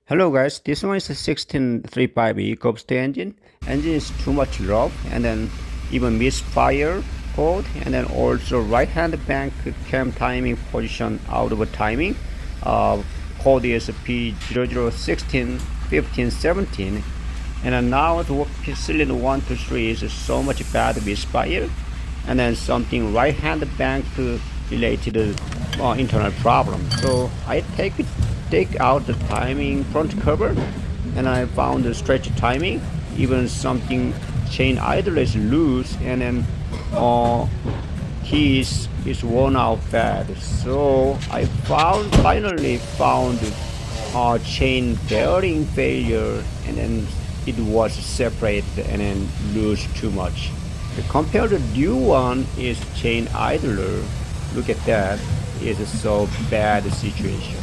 Hello guys, this one is a 1635 Ecoboost engine. Engine is too much rough and then even misfire code and then also right hand bank cam timing position out of timing. Code is P0016 15 17 and then now the cylinder 1 to 3 is so much bad misfire and then something right hand bank related internal problem. So I take out the timing front cover and I found the stretch timing, even something chain idle is loose and then keys is worn out bad. So I finally found chain bearing failure and then it was separate and then loose too much. Compared to new one is chain idler. Look at that. It's a so bad situation.